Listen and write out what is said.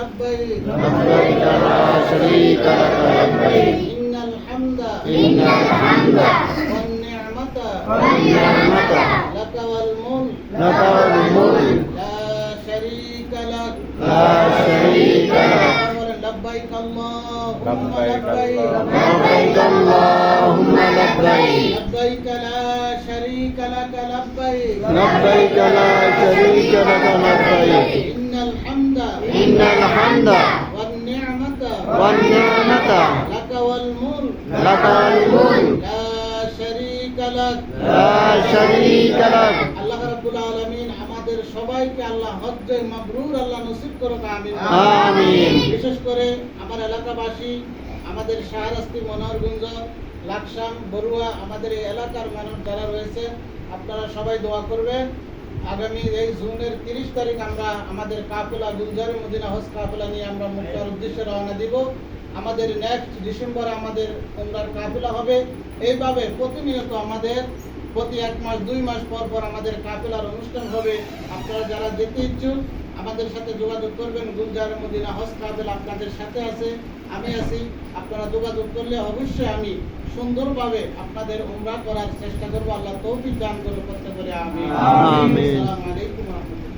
لبيك لبيك لا شريك لك لبيك إن الحمد والنعمة لك والملك لك والملك لا شريك لك لا شريك لك لبيك اللهم لبيك لبيك اللهم لبيك لبيك لا شريك لك لبيك لبيك لا شريك لك لبيك إن الحمد والنعمة والنعمة لك والملك لك والملك لا شريك لك لا شريك لك আল্লাহ রাব্বুল আলামিন আমাদের সবাইকে আল্লাহ হজ্জে মাবরুর আল্লাহ নসিব করুক আমিন আমিন। বিশেষ করে আমার এলাকাবাসী আমাদের শাহরাস্তি মনোহরগঞ্জ লাকসাম বড়ুয়া আমাদের এই এলাকার মানুষ যারা রয়েছে আপনারা সবাই দোয়া করবেন আগামী এই জুনের 30 তারিখ আমরা আমাদের কাফেলা গুলজারে মদিনা হজ কাফেলা নিয়ে আমরা মক্কার উদ্দেশ্যে রওনা দিব আমাদের নেক্সট ডিসেম্বরে আমাদের উমরার কাফেলা হবে এইভাবে প্রতিনিয়ত আমাদের প্রতি 1 মাস 2 মাস পর পর আমাদের কাফেলার অনুষ্ঠান হবে আপনারা যারা যেতে ইচ্ছুক আমাদের সাথে যোগাযোগ করবেন গুলজারে মদিনা হজ কাফেলা আপনাদের সাথে আছে আমি আছি আপনারা যোগাযোগ করলে অবশ্যই আমি সুন্দরভাবে আপনাদের উমরা করার চেষ্টা করব আল্লাহ তৌফিক দান করুন করতে করে আমিন আমিন। আসসালামু আলাইকুম ওয়া রাহমাতুল্লাহ।